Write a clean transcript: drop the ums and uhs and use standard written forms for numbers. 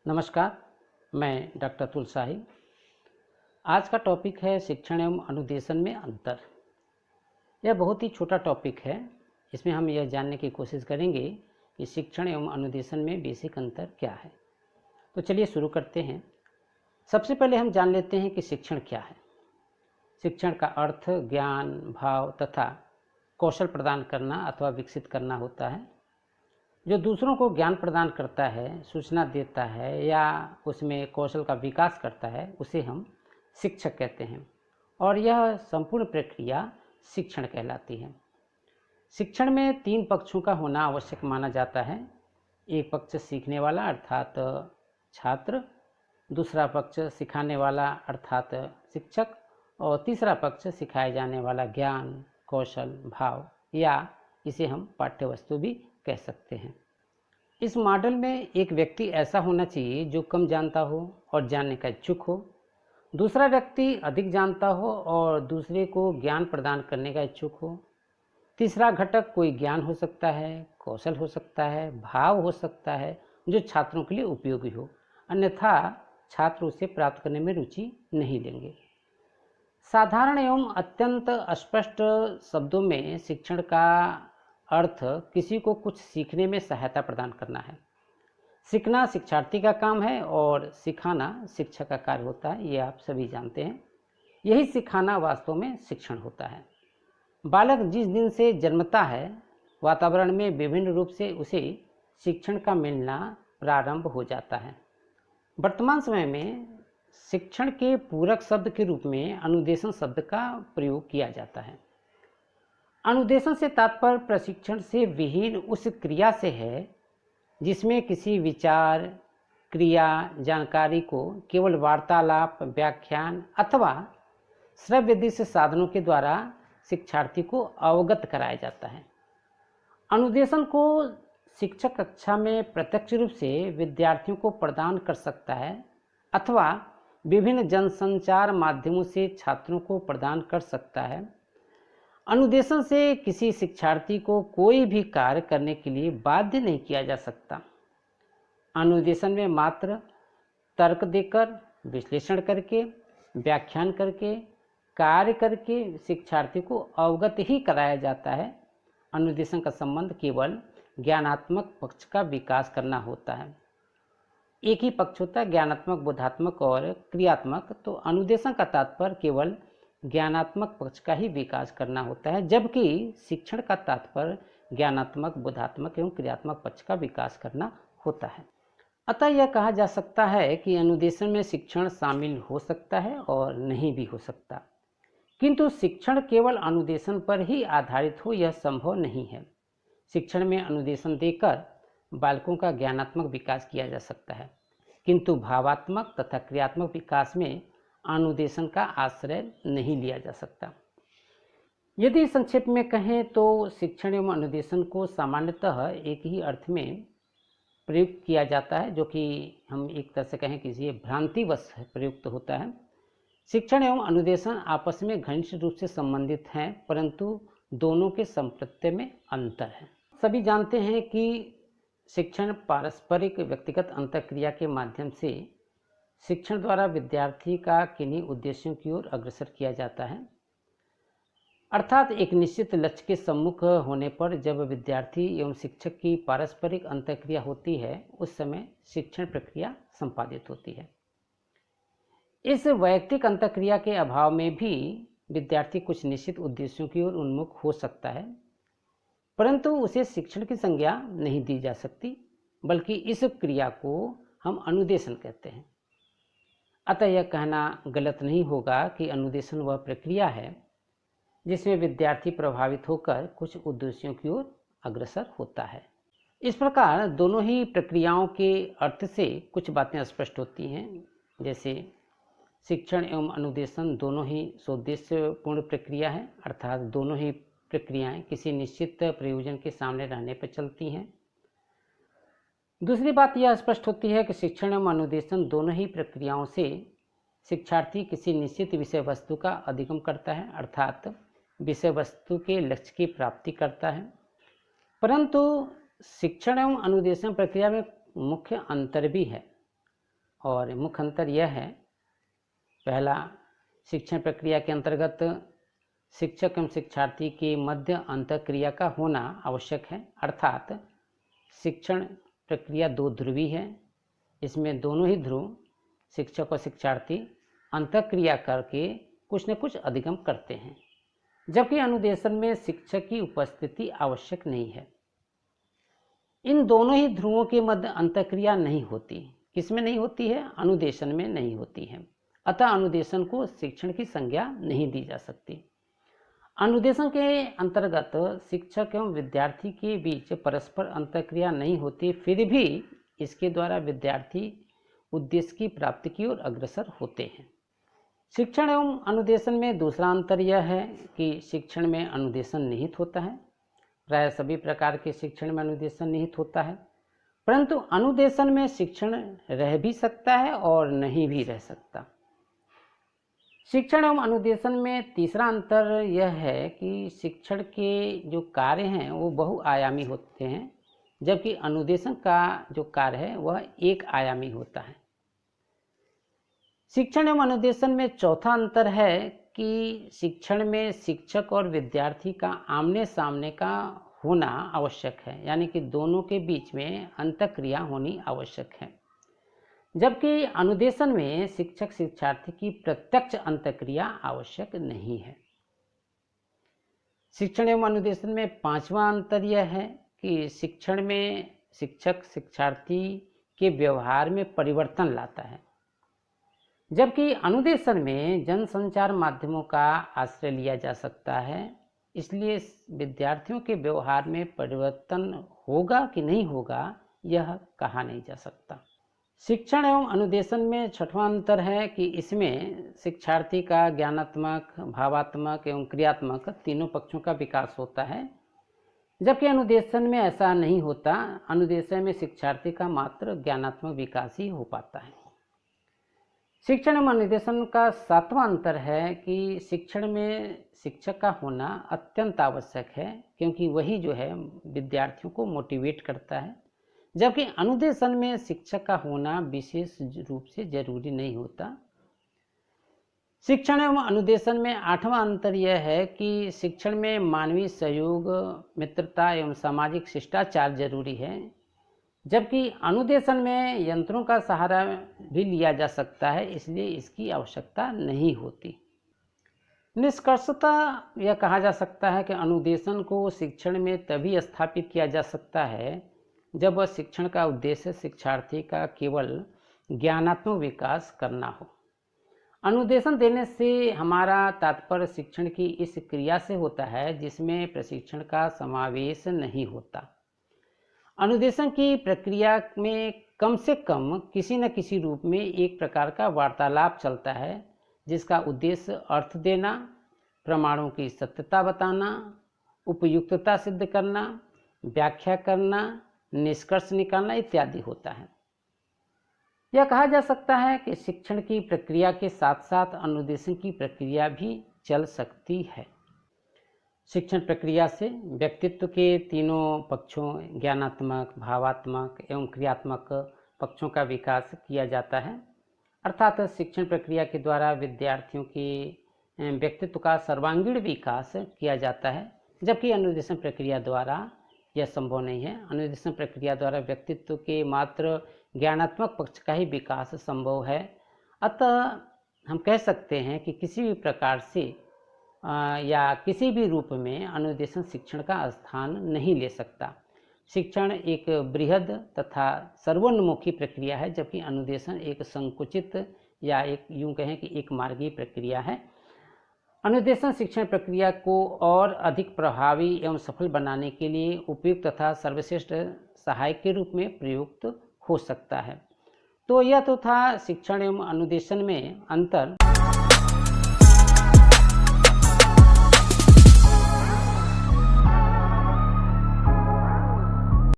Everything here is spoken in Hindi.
नमस्कार, मैं डॉक्टर अतुल शाही। आज का टॉपिक है शिक्षण एवं अनुदेशन में अंतर। यह बहुत ही छोटा टॉपिक है। इसमें हम यह जानने की कोशिश करेंगे कि शिक्षण एवं अनुदेशन में बेसिक अंतर क्या है। तो चलिए शुरू करते हैं। सबसे पहले हम जान लेते हैं कि शिक्षण क्या है। शिक्षण का अर्थ ज्ञान, भाव तथा कौशल प्रदान करना अथवा विकसित करना होता है। जो दूसरों को ज्ञान प्रदान करता है, सूचना देता है या उसमें कौशल का विकास करता है, उसे हम शिक्षक कहते हैं और यह संपूर्ण प्रक्रिया शिक्षण कहलाती है। शिक्षण में 3 पक्षों का होना आवश्यक माना जाता है। एक पक्ष सीखने वाला अर्थात छात्र, दूसरा पक्ष सिखाने वाला अर्थात शिक्षक और तीसरा पक्ष सिखाए जाने वाला ज्ञान, कौशल, भाव या इसे हम पाठ्यवस्तु भी कह सकते हैं। इस मॉडल में एक व्यक्ति ऐसा होना चाहिए जो कम जानता हो और जानने का इच्छुक हो, दूसरा व्यक्ति अधिक जानता हो और दूसरे को ज्ञान प्रदान करने का इच्छुक हो, तीसरा घटक कोई ज्ञान हो सकता है, कौशल हो सकता है, भाव हो सकता है जो छात्रों के लिए उपयोगी हो, अन्यथा छात्र उसे प्राप्त करने में रुचि नहीं लेंगे। साधारण एवं अत्यंत अस्पष्ट शब्दों में शिक्षण का अर्थ किसी को कुछ सीखने में सहायता प्रदान करना है। सीखना शिक्षार्थी का काम है और सिखाना शिक्षक का कार्य होता है, ये आप सभी जानते हैं। यही सिखाना वास्तव में शिक्षण होता है। बालक जिस दिन से जन्मता है, वातावरण में विभिन्न रूप से उसे शिक्षण का मिलना प्रारंभ हो जाता है। वर्तमान समय में शिक्षण के पूरक शब्द के रूप में अनुदेशन शब्द का प्रयोग किया जाता है। अनुदेशन से तात्पर्य प्रशिक्षण से विहीन उस क्रिया से है जिसमें किसी विचार, क्रिया, जानकारी को केवल वार्तालाप, व्याख्यान अथवा श्रव्य दृश्य साधनों के द्वारा शिक्षार्थी को अवगत कराया जाता है। अनुदेशन को शिक्षक कक्षा में प्रत्यक्ष रूप से विद्यार्थियों को प्रदान कर सकता है अथवा विभिन्न जनसंचार माध्यमों से छात्रों को प्रदान कर सकता है। अनुदेशन से किसी शिक्षार्थी को कोई भी कार्य करने के लिए बाध्य नहीं किया जा सकता। अनुदेशन में मात्र तर्क देकर, विश्लेषण करके, व्याख्यान करके, कार्य करके शिक्षार्थी को अवगत ही कराया जाता है। अनुदेशन का संबंध केवल ज्ञानात्मक पक्ष का विकास करना होता है। एक ही पक्ष होता है, ज्ञानात्मक, बोधात्मक और क्रियात्मक। तो अनुदेशन का तात्पर्य केवल ज्ञानात्मक पक्ष का ही विकास करना होता है, जबकि शिक्षण का तात्पर्य ज्ञानात्मक, बोधात्मक एवं क्रियात्मक पक्ष का विकास करना होता है। अतः यह कहा जा सकता है कि अनुदेशन में शिक्षण शामिल हो सकता है और नहीं भी हो सकता, किंतु शिक्षण केवल अनुदेशन पर ही आधारित हो यह संभव नहीं है। शिक्षण में अनुदेशन देकर बालकों का ज्ञानात्मक विकास किया जा सकता है, किंतु भावात्मक तथा क्रियात्मक विकास में अनुदेशन का आश्रय नहीं लिया जा सकता। यदि संक्षेप में कहें तो शिक्षण एवं अनुदेशन को सामान्यतः एक ही अर्थ में प्रयुक्त किया जाता है, जो कि हम एक तरह से कहें कि ये भ्रांतिवश प्रयुक्त होता है। शिक्षण एवं अनुदेशन आपस में घनिष्ठ रूप से संबंधित हैं, परंतु दोनों के संप्रत्यय में अंतर है। सभी जानते हैं कि शिक्षण पारस्परिक व्यक्तिगत अंतःक्रिया के माध्यम से शिक्षण द्वारा विद्यार्थी का किन्हीं उद्देश्यों की ओर अग्रसर किया जाता है, अर्थात एक निश्चित लक्ष्य के सम्मुख होने पर जब विद्यार्थी एवं शिक्षक की पारस्परिक अंतःक्रिया होती है, उस समय शिक्षण प्रक्रिया संपादित होती है। इस वैयक्तिक अंतःक्रिया के अभाव में भी विद्यार्थी कुछ निश्चित उद्देश्यों की ओर उन्मुख हो सकता है, परंतु उसे शिक्षण की संज्ञा नहीं दी जा सकती, बल्कि इस क्रिया को हम अनुदेशन कहते हैं। अतः यह कहना गलत नहीं होगा कि अनुदेशन वह प्रक्रिया है जिसमें विद्यार्थी प्रभावित होकर कुछ उद्देश्यों की ओर अग्रसर होता है। इस प्रकार दोनों ही प्रक्रियाओं के अर्थ से कुछ बातें स्पष्ट होती हैं, जैसे शिक्षण एवं अनुदेशन दोनों ही सोद्देश्यपूर्ण प्रक्रिया है, अर्थात दोनों ही प्रक्रियाएं किसी निश्चित प्रयोजन के सामने रहने पर चलती हैं। दूसरी बात यह स्पष्ट होती है कि शिक्षण एवं अनुदेशन दोनों ही प्रक्रियाओं से शिक्षार्थी किसी निश्चित विषय वस्तु का अधिगम करता है, अर्थात विषय वस्तु के लक्ष्य की प्राप्ति करता है। परंतु शिक्षण एवं अनुदेशन प्रक्रिया में मुख्य अंतर भी है। और मुख्य अंतर यह है, पहला, शिक्षण प्रक्रिया के अंतर्गत शिक्षक एवं शिक्षार्थी के मध्य अंतःक्रिया का होना आवश्यक है, अर्थात शिक्षण प्रक्रिया दो ध्रुवी है। इसमें दोनों ही ध्रुव शिक्षक और शिक्षार्थी अंतःक्रिया करके कुछ न कुछ अधिगम करते हैं, जबकि अनुदेशन में शिक्षक की उपस्थिति आवश्यक नहीं है। इन दोनों ही ध्रुवों के मध्य अंतःक्रिया नहीं होती। किसमें नहीं होती है? अनुदेशन में नहीं होती है। अतः अनुदेशन को शिक्षण की संज्ञा नहीं दी जा सकती। अनुदेशन के अंतर्गत शिक्षक एवं विद्यार्थी के बीच परस्पर अंतःक्रिया नहीं होती, फिर भी इसके द्वारा विद्यार्थी उद्देश्य की प्राप्ति की ओर अग्रसर होते हैं। शिक्षण एवं अनुदेशन में दूसरा अंतर यह है कि शिक्षण में अनुदेशन निहित होता है। प्राय सभी प्रकार के शिक्षण में अनुदेशन निहित होता है, परंतु अनुदेशन में शिक्षण रह भी सकता है और नहीं भी रह सकता। शिक्षण एवं अनुदेशन में तीसरा अंतर यह है कि शिक्षण के जो कार्य हैं वो बहुआयामी होते हैं, जबकि अनुदेशन का जो कार्य है वह एक आयामी होता है। शिक्षण एवं अनुदेशन में चौथा अंतर है कि शिक्षण में शिक्षक और विद्यार्थी का आमने सामने का होना आवश्यक है, यानी कि दोनों के बीच में अंतःक्रिया होनी आवश्यक है, जबकि अनुदेशन में शिक्षक शिक्षार्थी की प्रत्यक्ष अंतःक्रिया आवश्यक नहीं है। शिक्षण एवं अनुदेशन में पांचवा अंतर यह है कि शिक्षण में शिक्षक शिक्षार्थी के व्यवहार में परिवर्तन लाता है, जबकि अनुदेशन में जनसंचार माध्यमों का आश्रय लिया जा सकता है। इसलिए विद्यार्थियों के व्यवहार में परिवर्तन होगा कि नहीं होगा यह कहा नहीं जा सकता। शिक्षण एवं अनुदेशन में छठवां अंतर है कि इसमें शिक्षार्थी का ज्ञानात्मक, भावात्मक एवं क्रियात्मक तीनों पक्षों का विकास होता है, जबकि अनुदेशन में ऐसा नहीं होता। अनुदेशन में शिक्षार्थी का मात्र ज्ञानात्मक विकास ही हो पाता है। शिक्षण एवं अनुदेशन का सातवां अंतर है कि शिक्षण में शिक्षक का होना अत्यंत आवश्यक है, क्योंकि वही जो है विद्यार्थियों को मोटिवेट करता है, जबकि अनुदेशन में शिक्षक का होना विशेष रूप से जरूरी नहीं होता। शिक्षण एवं अनुदेशन में आठवां अंतर यह है कि शिक्षण में मानवीय सहयोग, मित्रता एवं सामाजिक शिष्टाचार जरूरी है, जबकि अनुदेशन में यंत्रों का सहारा भी लिया जा सकता है, इसलिए इसकी आवश्यकता नहीं होती। निष्कर्षतः यह कहा जा सकता है कि अनुदेशन को शिक्षण में तभी स्थापित किया जा सकता है जब वह शिक्षण का उद्देश्य शिक्षार्थी का केवल ज्ञानात्मक विकास करना हो। अनुदेशन देने से हमारा तात्पर्य शिक्षण की इस क्रिया से होता है जिसमें प्रशिक्षण का समावेश नहीं होता। अनुदेशन की प्रक्रिया में कम से कम किसी न किसी रूप में एक प्रकार का वार्तालाप चलता है, जिसका उद्देश्य अर्थ देना, प्रमाणों की सत्यता बताना, उपयुक्तता सिद्ध करना, व्याख्या करना, निष्कर्ष निकालना इत्यादि होता है। यह कहा जा सकता है कि शिक्षण की प्रक्रिया के साथ साथ अनुदेशन की प्रक्रिया भी चल सकती है। शिक्षण प्रक्रिया से व्यक्तित्व के तीनों पक्षों ज्ञानात्मक, भावात्मक एवं क्रियात्मक पक्षों का विकास किया जाता है, अर्थात शिक्षण प्रक्रिया के द्वारा विद्यार्थियों के व्यक्तित्व का सर्वांगीण विकास किया जाता है, जबकि अनुदेशन प्रक्रिया द्वारा यह संभव नहीं है। अनुदेशन प्रक्रिया द्वारा व्यक्तित्व के मात्र ज्ञानात्मक पक्ष का ही विकास संभव है। अतः हम कह सकते हैं कि किसी भी प्रकार से या किसी भी रूप में अनुदेशन शिक्षण का स्थान नहीं ले सकता। शिक्षण एक बृहद तथा सर्वोन्मुखी प्रक्रिया है, जबकि अनुदेशन एक संकुचित या एक यूं कहें कि एक मार्गीय प्रक्रिया है। अनुदेशन शिक्षण प्रक्रिया को और अधिक प्रभावी एवं सफल बनाने के लिए उपयुक्त तथा सर्वश्रेष्ठ सहायक के रूप में प्रयुक्त हो सकता है। तो यह तो था शिक्षण एवं अनुदेशन में अंतर।